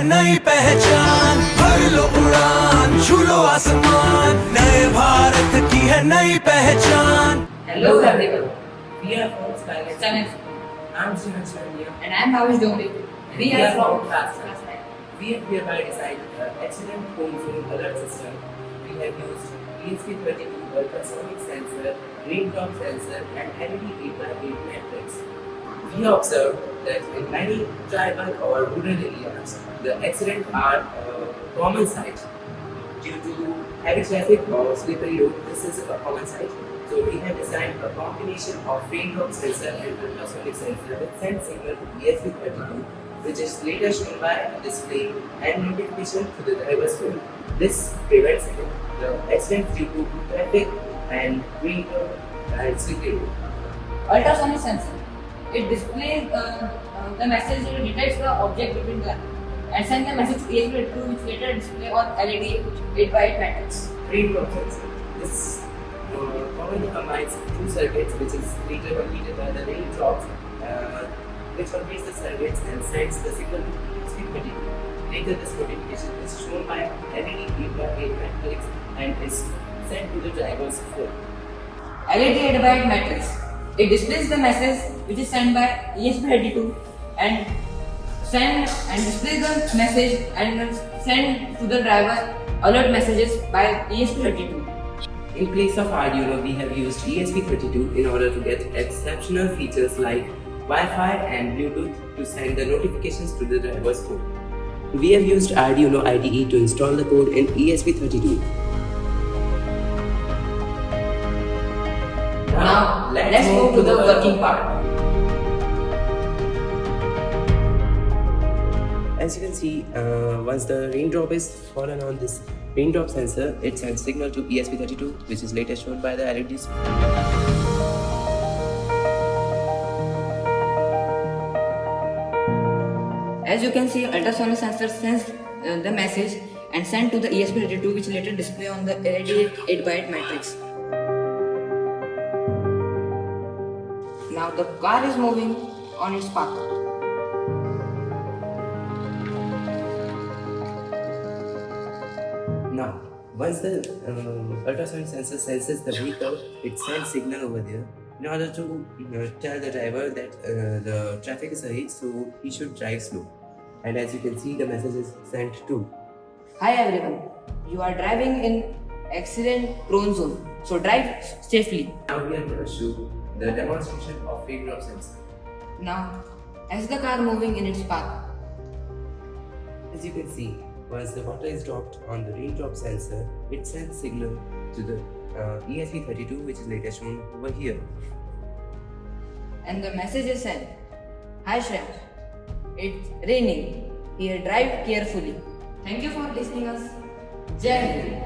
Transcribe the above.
नई पहचान, भर लो उड़ान, छू लो आसमान, नए भारत की है नई पहचान। Hello everyone. We are from Skyline. Channel. I'm Shivan Charania. And I'm Bhavish Dongre. We are from Fast. Class 9. We have hereby designed the accident home zone alert system. We have used ESP32 ultrasonic sensor, raindrop sensor, and LED 8x8 matrix. We observed that in many tribal or rural areas, the accidents are a common sight. Due to heavy traffic or slippery road, this is a common sight. So we have designed a combination of raindrop sensor and ultrasonic sensor that sends signal to ESP32, which is later shown by display and notification to the driver's phone. This prevents the accident due to traffic and raindrop and slippery road. Ultrasonic sensor. It displays the message, it detects the object between them and sends the message to ESP32, which later display on LED 8x8 matrix. Raindrop sensor. This commonly combines two circuits, which is later completed by the raindrops, which completes the circuits and sends the signal to ESP32. Later, this notification is shown by LED 8x8 matrix and is sent to the driver's phone. LED 8x8 matrix. It displays the message which is sent by ESP32 and displays the message and send to the driver alert messages by ESP32. In place of Arduino, we have used ESP32 in order to get exceptional features like Wi-Fi and Bluetooth to send the notifications to the driver's phone. We have used Arduino IDE to install the code in ESP32. Now, let's move to the working part. As you can see, once the raindrop is fallen on this raindrop sensor, it sends signal to ESP32, which is later shown by the LEDs. As you can see, ultrasonic sensor sends the message and send to the ESP32, which later display on the LED 8x8 matrix. Now the car is moving on its path. Now, once the ultrasonic sensor senses the vehicle, it sends signal over there in order to tell the driver that the traffic is ahead, so he should drive slow. And as you can see, the message is sent too. Hi everyone, you are driving in accident-prone zone, so drive safely. Now we are going to show the demonstration of raindrop sensor. Now, as the car moving in its path, As you can see, once the water is dropped on the raindrop sensor, it sends signal to the ESP32, which is later shown over here. and the message is sent. Hi Shreya, it's raining. Here, drive carefully. Thank you for listening us. Jai Hind.